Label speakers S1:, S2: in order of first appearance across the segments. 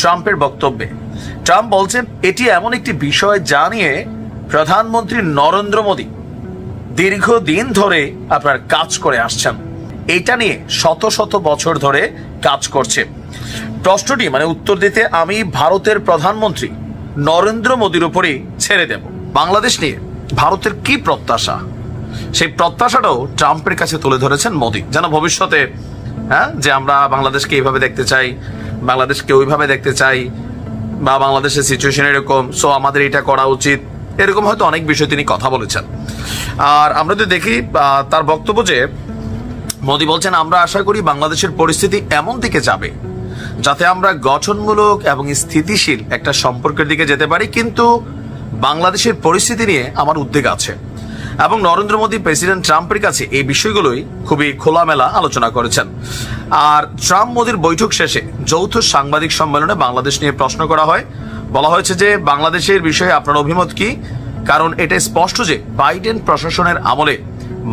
S1: ট্রাম্পের বক্তব্যে ট্রাম্প বলছেন এটি এমন একটি বিষয় যা নিয়ে প্রধানমন্ত্রী নরেন্দ্র মোদী দীর্ঘদিন ধরে আপনার কাজ করে আসছেন। এটা নিয়ে শত শত বছর ধরে কাজ করছে। প্রশ্নটি উত্তর দিতে আমি ভারতের প্রধানমন্ত্রী নরেন্দ্র মোদীর উপরেই ছেড়ে দেব। বাংলাদেশ নিয়ে ভারতের কি প্রত্যাশা, সেই প্রত্যাশাটাও ট্রাম্পের কাছে তুলে ধরেছেন মোদী, যেন ভবিষ্যতে যে আমরা বাংলাদেশকে এইভাবে দেখতে চাই, বাংলাদেশকে ওইভাবে দেখতে চাই, বা বাংলাদেশের সিচুয়েশন এরকম, সো আমাদের এটা করা উচিত, এরকম হয়তো অনেক বিষয় তিনি কথা বলেছেন। আর আমরা যদি দেখি তার বক্তব্য, যে মোদী বলছেন আমরা আশা করি বাংলাদেশের পরিস্থিতি এমন দিকে যাবে যাতে আমরা গঠনমূলক এবং স্থিতিশীল একটা সম্পর্কের দিকে যেতে পারি, কিন্তু বাংলাদেশের পরিস্থিতি নিয়ে আমার উদ্বেগ আছে। এবং নরেন্দ্র মোদী প্রেসিডেন্ট ট্রাম্পের কাছে এই বিষয়গুলোই খুবই খোলামেলা আলোচনা করেছেন। আর ট্রাম্প মোদীর বৈঠক শেষে যৌথ সাংবাদিক সম্মেলনে বাংলাদেশ নিয়ে প্রশ্ন করা হয়। বলা হয়েছে যে বাংলাদেশের বিষয়ে আপনার অভিমত কি, কারণ এটা স্পষ্ট যে বাইডেন প্রশাসনের আমলে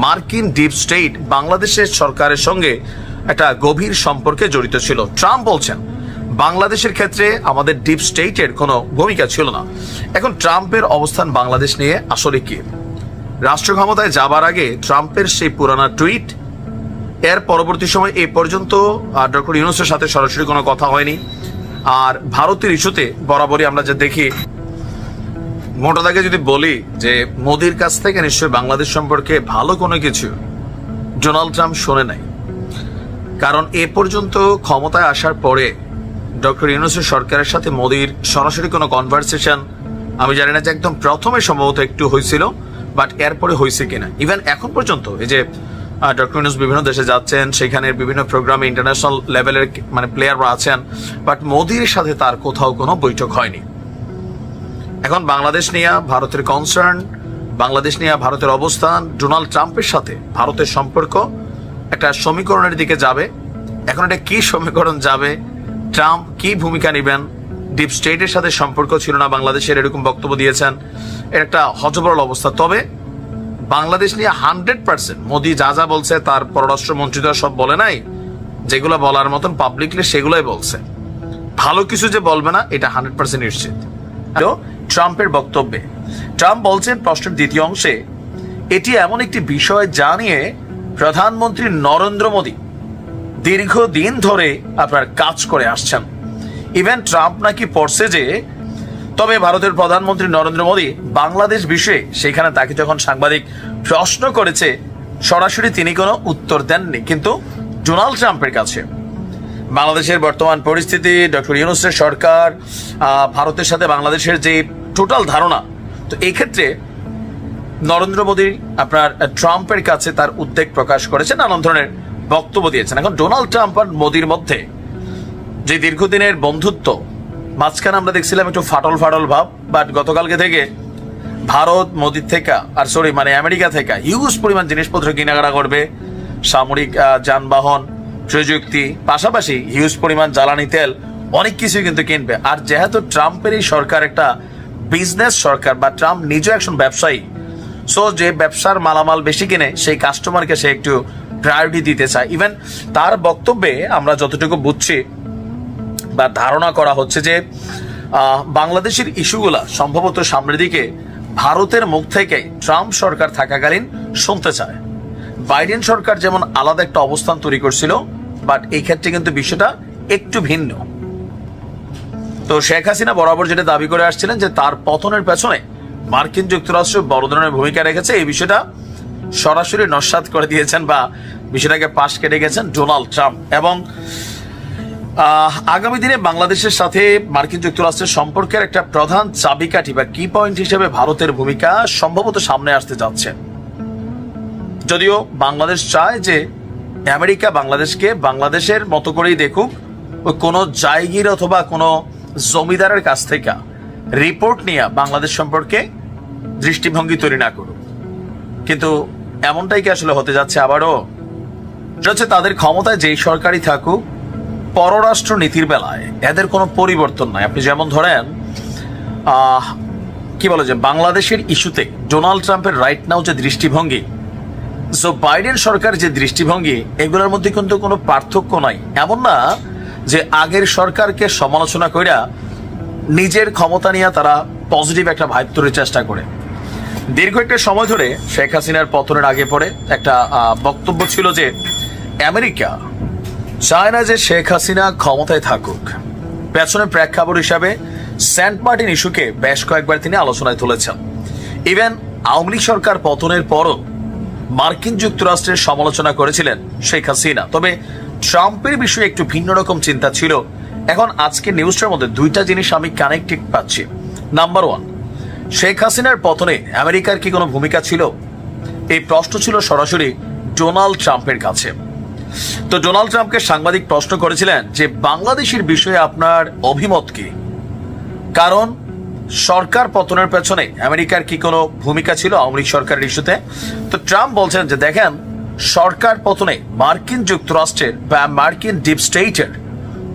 S1: মার্কিন ডিপ স্টেট বাংলাদেশের সরকারের সঙ্গে একটা গভীর সম্পর্কে জড়িত ছিল। ট্রাম্প বলছেন বাংলাদেশের ক্ষেত্রে আমাদের ডিপ স্টেটের কোনো ভূমিকা ছিল না। এখন ট্রাম্পের অবস্থান বাংলাদেশ নিয়ে আসলে কি? রাষ্ট্র ক্ষমতায় যাবার আগে ট্রাম্পের সেই পুরানা টুইট, এর পরবর্তী সময় এই পর্যন্ত ডক্টর ইউনূসের সাথে সরাসরি কোনো কথা হয়নি। আর ভারতের ইস্যুতে বরাবরই আমরা যে দেখি, মোটা দাগে যদি বলি যে মোদির কাছ থেকে নিশ্চয়ই বাংলাদেশ সম্পর্কে ভালো কোনো কিছু ডোনাল্ড ট্রাম্প শোনে নাই। কারণ এ পর্যন্ত ক্ষমতায় আসার পরে ডক্টর ইউনূসের সরকারের সাথে মোদির সরাসরি কোনো কনভারসেশন আমি জানি না, যে একদম প্রথমে সম্ভবত একটু হয়েছিল, বাট এরপরে হয়েছে কিনা। ইভেন এখন পর্যন্ত এই যে ডক্টর ইউনূস বিভিন্ন দেশে যাচ্ছেন, সেখানে বিভিন্ন প্রোগ্রামে ইন্টারন্যাশনাল লেভেলের প্লেয়াররা আছেন, বাট মোদির সাথে তার কোথাও কোনো বৈঠক হয়নি। এখন বাংলাদেশ নিয়ে ভারতের কনসার্ন, বাংলাদেশ নিয়ে ভারতের অবস্থান, ডোনাল্ড ট্রাম্পের সাথে ভারতের সম্পর্ক একটা সমীকরণের দিকে যাবে। এখন এটা কি সমীকরণ যাবে, ট্রাম্প কি ভূমিকা নেবেন, ডিপ স্টেটের সাথে সম্পর্ক ছিল না বাংলাদেশের, এরকম বক্তব্য দিয়েছেন। এর একটা হযবরল অবস্থা। তবে বাংলাদেশ নিয়ে 100% মোদি যা যা বলছে, তার পররাষ্ট্রমন্ত্রী তো সব বলে নাই, যেগুলো বলার মতন পাবলিকলি সেগুলোই বলছে। ভালো কিছু যে বলবে না এটা 100% নিশ্চিত। ট্রাম্পের বক্তব্যে ট্রাম্প বলছেন প্রশ্নের দ্বিতীয় অংশে, এটি এমন একটি বিষয় যা নিয়ে প্রধানমন্ত্রী নরেন্দ্র মোদী দীর্ঘদিন ধরে আপনার কাজ করে আসছেন। ইভেন ট্রাম্প নাকি পড়ছে যে, তবে ভারতের প্রধানমন্ত্রী নরেন্দ্র মোদী বাংলাদেশ বিষয়ে সেখানে তাকে যখন সাংবাদিক প্রশ্ন করেছে, সরাসরি তিনি কোনো উত্তর দেননি। কিন্তু ডোনাল্ড ট্রাম্পের কাছে বাংলাদেশের বর্তমান পরিস্থিতি, ডক্টর ইউনূসের সরকার, ভারতের সাথে বাংলাদেশের যে টোটাল ধারণা, তো এই ক্ষেত্রে নরেন্দ্র মোদী আপনার ট্রাম্পের কাছে তার উদ্বেগ প্রকাশ করেছেন, নানান ধরনের বক্তব্য দিয়েছেন। এখন ডোনাল্ড ট্রাম্প আর মোদীর মধ্যে যে দীর্ঘদিনের বন্ধুত্ব, মাঝখানে আমরা দেখছিলাম একটু ফাটল ফাটল ভাব, বাট গতকালকে থেকে ভারত মোদীর থেকে আমেরিকা থেকে হিউজ পরিমাণ জিনিসপত্র কেনাকাটা করবে, সামরিক যানবাহন, প্রযুক্তি, পাশাপাশি হিউজ পরিমাণ জ্বালানি তেল, অনেক কিছু কিন্তু কিনবে। আর যেহেতু ট্রাম্পের এই সরকার একটা বিজনেস সরকার, বা ট্রাম্প নিজেও একজন ব্যবসায়ী, সো যে ব্যবসার মালামাল বেশি কিনে সেই কাস্টমারকে সে একটু প্রায়োরিটি দিতে চায়। ইভেন তার বক্তব্যে আমরা যতটুকু বুঝছি বা ধারণা করা হচ্ছে যে বাংলাদেশের ইস্যুগুলা সম্ভবত সামনের দিকে ভারতের মুখ থেকে ট্রাম্প সরকার থাকাকালীন শুনতে চায়। বাইডেন সরকার যেমন আলাদা একটা অবস্থান তৈরি করছিল, বাট এই ক্ষেত্রে কিন্তু বিষয়টা একটু ভিন্ন। তো শেখ হাসিনা বরাবর যেটা দাবি করে আসছিলেন যে তার পতনের পেছনে মার্কিন যুক্তরাষ্ট্র বড় ধরনের ভূমিকা রেখেছে, এই বিষয়টা সরাসরি নস্যাৎ করে দিয়েছেন বা বিষয়টাকে পাশ কেটে গেছেন ডোনাল্ড ট্রাম্প। এবং আগামী দিনে বাংলাদেশের সাথে মার্কিন যুক্তরাষ্ট্রের সম্পর্কের একটা প্রধান চাবিকাঠি বা কি পয়েন্ট হিসেবে ভারতের ভূমিকা সম্ভবত সামনে আসতে যাচ্ছে। যদিও বাংলাদেশ চায় যে আমেরিকা বাংলাদেশকে বাংলাদেশের মতো করেই দেখুক, ওই কোনো জায়গির অথবা কোনো জমিদারের কাছ থেকে রিপোর্ট নিয়ে বাংলাদেশ সম্পর্কে দৃষ্টিভঙ্গি তৈরি না করুক। কিন্তু এমনটাই কি আসলে হতে যাচ্ছে আবারও? হচ্ছে তাদের ক্ষমতায় যেই সরকারই থাকুক, পররাষ্ট্র নীতির বেলায় এদের কোনো পরিবর্তন নাই। আপনি যেমন ধরেন কি বলে যে বাংলাদেশের ইস্যুতে ডোনাল্ড ট্রাম্পের রাইট নাও যে দৃষ্টিভঙ্গি, বাইডেন সরকার যে দৃষ্টিভঙ্গি, এগুলোর মধ্যে কিন্তু কোনো পার্থক্য নাই। এমন না যে আগের সরকারকে সমালোচনা কইরা নিজের ক্ষমতা নিয়ে তারা পজিটিভ একটা ভাইব তৈরির চেষ্টা করে। দীর্ঘ একটা সময় ধরে শেখ হাসিনার পতনের আগে পরে একটা বক্তব্য ছিল যে আমেরিকা চায় না যে শেখ হাসিনা ক্ষমতায় থাকুক। পেছনে প্রেক্ষাপট হিসাবে সেন্ট মার্টিন ইস্যুকে বেশ কয়েকবার তিনি আলোচনায় তুলেছেন। ইভেন আওয়ামী লীগ সরকার পতনের পরও মার্কিন যুক্তরাষ্ট্রের সমালোচনা করেছিলেন শেখ হাসিনা। তবে ট্রাম্পের বিষয়ে একটু ভিন্ন রকম চিন্তা ছিল। এখন আজকে নিউজটার মধ্যে দুইটা জিনিস আমি কানেক্টেড পাচ্ছি। নাম্বার ওয়ান, শেখ হাসিনার পতনে আমেরিকার কি কোনো ভূমিকা ছিল? এই প্রশ্ন ছিল সরাসরি ডোনাল্ড ট্রাম্পের কাছে। তো ডোনাল্ড ট্রাম্পকে সাংবাদিক প্রশ্ন করেছিলেন যে বাংলাদেশের বিষয়ে আপনার অভিমত কি, কারণ সরকার পতনের পেছনে আমেরিকার কি কোনো ভূমিকা ছিল আওয়ামী লীগ সরকারের ইস্যুতে? তো ট্রাম্প বলছেন যে দেখেন, সরকার পতনে মার্কিন যুক্তরাষ্ট্রের বা মার্কিন ডিপ স্টেটের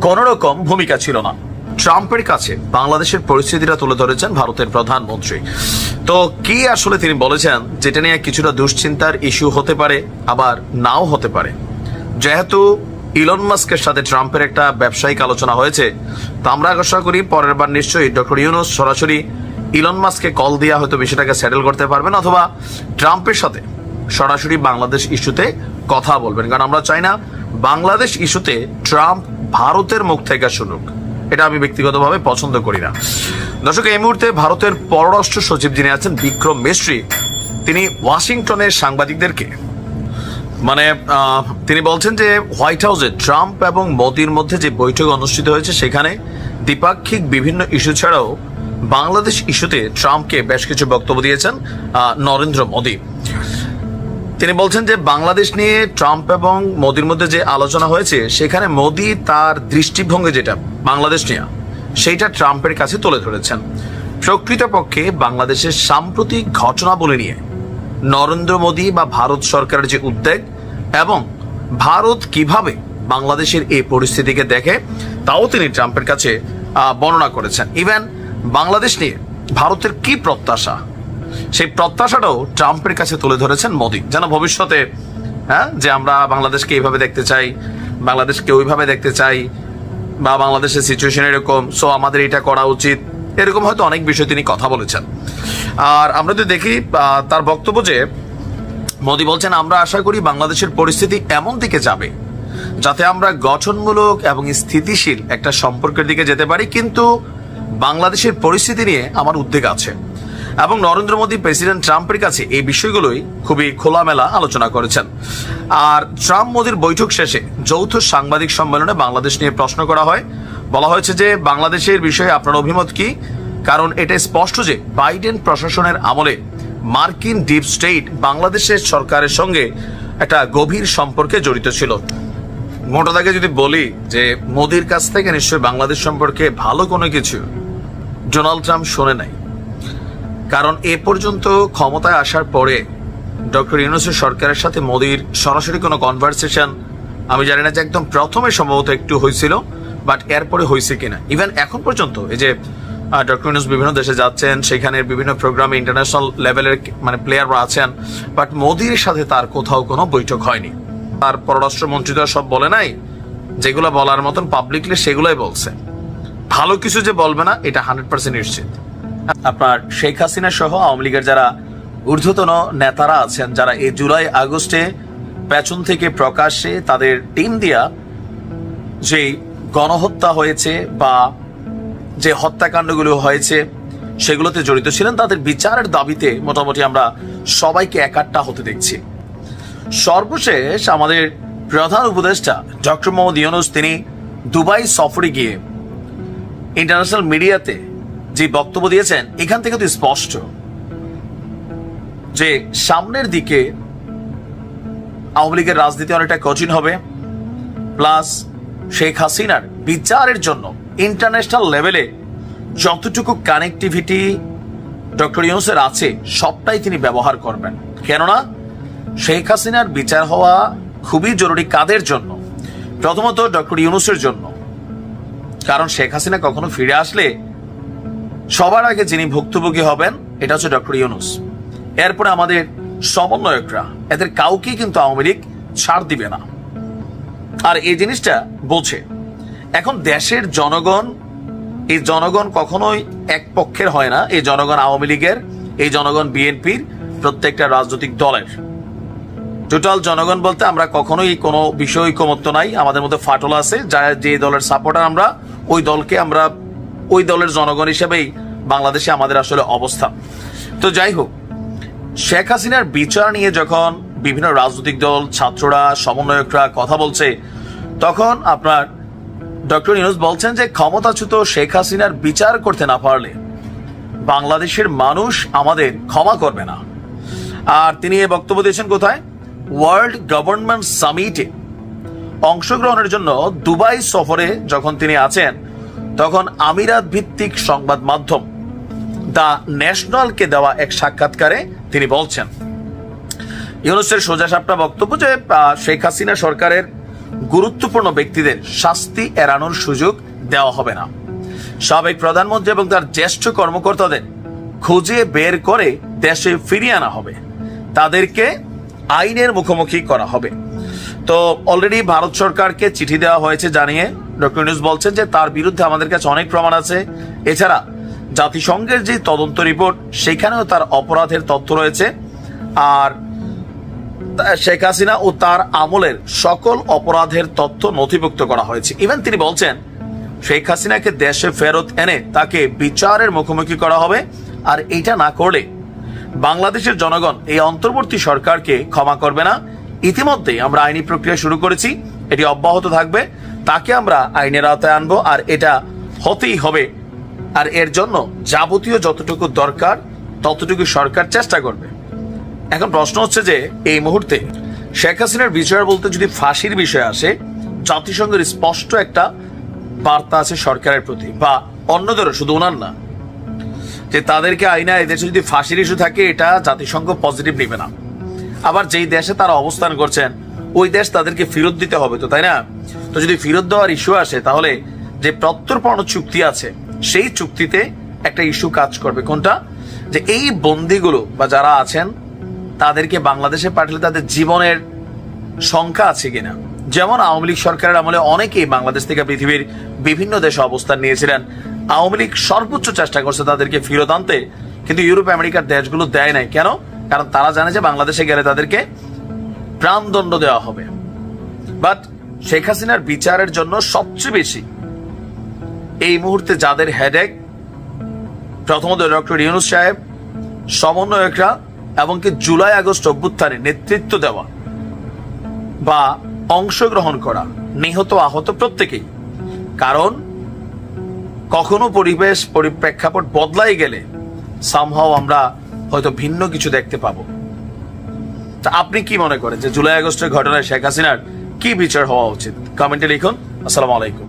S1: কোন রকম ভূমিকা ছিল না। ট্রাম্পের কাছে বাংলাদেশের পরিস্থিতিটা তুলে ধরেছেন ভারতের প্রধানমন্ত্রী। তো কি আসলে তিনি বলেছেন, যেটা নিয়ে কিছুটা দুশ্চিন্তার ইস্যু হতে পারে, আবার নাও হতে পারে। যেহেতু ইলন মাস্কের সাথে ট্রাম্পের একটা ব্যবসায়িক আলোচনা হয়েছে, তো আমরা আশা করি পরের বার নিশ্চয়ই ডক্টর ইউনূস সরাসরি ইলন মাস্ককে কল দিয়ে হয়তো বিষয়টাকে সেটেল করতে পারবেন, অথবা ট্রাম্পের সাথে সরাসরি বাংলাদেশ ইস্যুতে কথা বলবেন। কারণ আমরা চাই না বাংলাদেশ ইস্যুতে ট্রাম্প ভারতের মুখ থেকে শুনুক, এটা আমি ব্যক্তিগতভাবে পছন্দ করি না। দর্শক, এই মুহূর্তে ভারতের পররাষ্ট্র সচিব যিনি আছেন বিক্রম মিস্ত্রি, তিনি ওয়াশিংটনের সাংবাদিকদেরকে তিনি বলছেন যে হোয়াইট হাউসে ট্রাম্প এবং মোদির মধ্যে যে বৈঠক অনুষ্ঠিত হয়েছে সেখানে দ্বিপাক্ষিক বিভিন্ন ইস্যু ছাড়াও বাংলাদেশ ইস্যুতে ট্রাম্পকে বেশ কিছু বক্তব্য দিয়েছেন নরেন্দ্র মোদি। তিনি বলছেন যে বাংলাদেশ নিয়ে ট্রাম্প এবং মোদির মধ্যে যে আলোচনা হয়েছে সেখানে মোদি তার দৃষ্টিভঙ্গি যেটা বাংলাদেশ নিয়ে সেইটা ট্রাম্পের কাছে তুলে ধরেছেন। প্রকৃতপক্ষে বাংলাদেশের সাম্প্রতিক ঘটনাবলী নিয়ে নরেন্দ্র মোদি বা ভারত সরকারের যে উদ্বেগ এবং ভারত কিভাবে বাংলাদেশের এই পরিস্থিতিকে দেখে তাও তিনি ট্রাম্পের কাছে বর্ণনা করেছেন। ইভেন বাংলাদেশ নিয়ে ভারতের কি প্রত্যাশা, সেই প্রত্যাশাটাও ট্রাম্পের কাছে তুলে ধরেছেন মোদি, যেন ভবিষ্যতে যে আমরা বাংলাদেশকে এইভাবে দেখতে চাই, বাংলাদেশকে ওইভাবে দেখতে চাই, বা বাংলাদেশের সিচুয়েশন এরকম, সো আমাদের এটা করা উচিত, এরকম হয়তো অনেক বিষয় তিনি কথা বলেছেন। আর আমরা যদি দেখি তার বক্তব্য, যে মোদি বলছেন আমরা আশা করি বাংলাদেশের পরিস্থিতি এমন দিকে যাবে যাতে আমরা গঠনমূলক এবং স্থিতিশীল একটা সম্পর্কের দিকে যেতে পারি, কিন্তু বাংলাদেশের পরিস্থিতি নিয়ে আমার উদ্বেগ আছে। এবং নরেন্দ্র মোদি প্রেসিডেন্ট ট্রাম্পের কাছে এই বিষয়গুলোই খুবই খোলামেলা আলোচনা করেছেন। আর ট্রাম্প মোদির বৈঠক শেষে যৌথ সাংবাদিক সম্মেলনে বাংলাদেশ নিয়ে প্রশ্ন করা হয়। বলা হয়েছে যে বাংলাদেশের বিষয়ে আপনার অভিমত কি, কারণ এটা স্পষ্ট যে বাইডেন প্রশাসনের আমলে মার্কিন ডিপ স্টেট বাংলাদেশের সরকারের সঙ্গে একটা গভীর সম্পর্কে জড়িত ছিল। মোটা দাগে যদি বলি যে মোদির কাছ থেকে নিশ্চয়ই বাংলাদেশ সম্পর্কে ভালো কোনো কিছু ডোনাল্ড ট্রাম্প শোনে নাই, কারণ এ পর্যন্ত ক্ষমতায় আসার পরে ডক্টর ইউনূসের সরকারের সাথে মোদির সরাসরি কোনো কনভারসেশন আমি জানি না, যে একদম প্রথমে সম্ভবত একটু হয়েছিল, বাট এরপরে হয়েছে কিনা। ইভেন এখন পর্যন্ত এই যে ডক্টর ইউনূস বিভিন্ন দেশে যাচ্ছেন, সেখানে বিভিন্ন প্রোগ্রামে ইন্টারন্যাশনাল লেভেলের প্লেয়াররা আছেন, বাট মোদির সাথে তার কোথাও কোনো বৈঠক হয়নি। তার পররাষ্ট্রমন্ত্রী তো সব বলে নাই, যেগুলো বলার মতন পাবলিকলি সেগুলোই বলছে। ভালো কিছু যে বলবে না এটা 100% নিশ্চিত। আপনার শেখ হাসিনা সহ আওয়ামী লীগের যারা ঊর্ধ্বতন নেতারা আছেন, যারা এই জুলাই আগস্টে পেছন থেকে প্রকাশ্যে তাদের টিম দিয়া যে গণহত্যা হয়েছে বা যে হত্যাকাণ্ডগুলো হয়েছে সেগুলোতে জড়িত ছিলেন, তাদের বিচারের দাবিতে মোটামুটি আমরা সবাইকে একাট্টা হতে দেখছি। সর্বশেষ আমাদের প্রধান উপদেষ্টা ডক্টর মোহাম্মদ ইউনূস তিনি দুবাই সফরে গিয়ে ইন্টারন্যাশনাল মিডিয়াতে যে বক্তব্য দিয়েছেন, এখান থেকে তো স্পষ্ট যে সামনের দিকে আওয়ামী লীগের রাজনীতি অনেকটা কঠিন হবে, প্লাস শেখ হাসিনার বিচারের জন্য ইন্টারন্যাশনাল লেভেলে যতটুকু কানেক্টিভিটি ডক্টর ইউনূসের আছে সবটাই তিনি ব্যবহার করবেন। কেননা শেখ হাসিনার বিচার হওয়া খুবই জরুরি কাদের জন্য? প্রথমত ডক্টর ইউনূসের জন্য, কারণ শেখ হাসিনা কখনো ফিরে আসলে সবার আগে যিনি ভুক্তভোগী হবেন এটা হচ্ছে ডক্টর ইউনূস। এরপরে আমাদের সমন্বয়করা, এদের কাউকে কিন্তু আওয়ামী লীগ ছাড় দিবে না, আর এই জিনিসটা বোঝে। এখন দেশের জনগণ, এই জনগণ কখনোই এক পক্ষের হয় না। এই জনগণ আওয়ামী লীগের, এই জনগণ বিএনপির, প্রত্যেকটা রাজনৈতিক দলের। টোটাল জনগণ বলতে আমরা কখনোই কোনো বিষয় ঐকমত্য নাই, আমাদের মধ্যে ফাটল আছে। যে দলের সাপোর্টার আমরা, ওই দলকে আমরা ওই দলের জনগণ হিসেবেই বাংলাদেশে আমাদের আসলে অবস্থা। তো যাই হোক, শেখ হাসিনার বিচার নিয়ে যখন বিভিন্ন রাজনৈতিক দল, ছাত্ররা, সমন্বয়করা কথা বলছে, তখন আপনার ডক্টর ইউনূস বলছেন যে ক্ষমতাচ্যুত শেখ হাসিনার বিচার করতে না পারলে বাংলাদেশের মানুষ আমাদের ক্ষমা করবে না। আর তিনি এই বক্তব্য দিয়েছেন কোথায়? ওয়ার্ল্ড গভর্নমেন্ট সামিটে অংশগ্রহণের জন্য দুবাই সফরে যখন তিনি আছেন, তখন আমিরাত ভিত্তিক সংবাদ মাধ্যম দ্য ন্যাশনালকে দেওয়া এক সাক্ষাৎকারে তিনি বলছেন, ইউনূসের সোজাসাপটা বক্তব্য যে শেখ হাসিনা সরকারের গুরুত্বপূর্ণ ব্যক্তিদের শাস্তি এড়ানোর সুযোগ দেওয়া হবে না। সাবেক প্রধানমন্ত্রী এবং তার জ্যেষ্ঠ কর্মকর্তাদের খুঁজে বের করে দেশে ফিরিয়ে আনা হবে, তাদেরকে আইনের মুখোমুখি করা হবে। তো অলরেডি ভারত সরকারকে চিঠি দেওয়া হয়েছে জানিয়ে ডক্টর ইউনূস বলছেন যে তার বিরুদ্ধে আমাদের কাছে অনেক প্রমাণ আছে। এছাড়া জাতিসংঘের যে তদন্ত রিপোর্ট, সেখানেও তার অপরাধের তথ্য রয়েছে। আর শেখ হাসিনা ও তার আমলের সকল অপরাধের তথ্য নথিভুক্ত করা হয়েছে। ইভেন তিনি বলছেন শেখ হাসিনাকে দেশে ফেরত এনে তাকে বিচারের মুখোমুখি করা হবে, আর এটা না করলে বাংলাদেশের জনগণ এই অন্তর্বর্তী সরকারকে ক্ষমা করবে না। ইতিমধ্যে আমরা আইনি প্রক্রিয়া শুরু করেছি, এটি অব্যাহত থাকবে, তাকে আমরা আইনের আওতায় আনবো, আর এটা হতেই হবে। আর এর জন্য যাবতীয় যতটুকু দরকার ততটুকু সরকার চেষ্টা করবে। এখন প্রশ্ন হচ্ছে যে এই মুহূর্তে শেখ হাসিনার বিচার বলতে যদি ফাঁসির বিষয় আসে, জাতিসংঘের স্পষ্ট একটা বার্তা আছে সরকারের প্রতি, বা অন্যদেরও, শুধু ওনার না, যে তাদেরকে আইনা এদেশে যদি ফাঁসির ইস্যু থাকে, এটা জাতিসংঘ পজিটিভ নেবে না। আবার যেই দেশে তারা অবস্থান করছেন ওই দেশ তাদেরকে ফেরত দিতে হবে, তো তাই না? তো যদি ফেরত দেওয়ার ইস্যু আসে, তাহলে যে প্রত্যর্পণ চুক্তি আছে সেই চুক্তিতে একটা ইস্যু কাজ করবে। কোনটা? যে এই বন্দীগুলো বা যারা আছেন তাদেরকে বাংলাদেশে পাঠালে তাদের জীবনের সংখ্যা আছে কিনা। যেমন আওয়ামী লীগ সরকারের আমলে অনেকেই বাংলাদেশ থেকে পৃথিবীর বিভিন্ন দেশে অবস্থান নিয়েছিলেন। আওয়ামী লীগ সর্বোচ্চ চেষ্টা করছে তাদেরকে ফেরত আনতে, কিন্তু ইউরোপ আমেরিকার দেশগুলো দেয় নাই। কেন? কারণ তারা জানে যে বাংলাদেশে গেলে তাদেরকে প্রাণদণ্ড দেওয়া হবে। বাট শেখ হাসিনার বিচারের জন্য সবচেয়ে বেশি এই মুহূর্তে যাদের হেডেক, প্রথমত ডক্টর ইউনূস সাহেব, সমন্বয়করা, এবং কি জুলাই আগস্ট অভ্যুত্থানে নেতৃত্ব দেওয়া বা অংশগ্রহণ করা নিহত আহত প্রত্যেকেই। কারণ কখনো পরিবেশ প্রেক্ষাপট বদলাই গেলে সামহাও আমরা হয়তো ভিন্ন কিছু দেখতে পাবো। তা আপনি কি মনে করেন যে জুলাই আগস্টের ঘটনায় শেখ হাসিনার কি বিচার হওয়া উচিত? কমেন্টে লিখুন। আসসালামু আলাইকুম।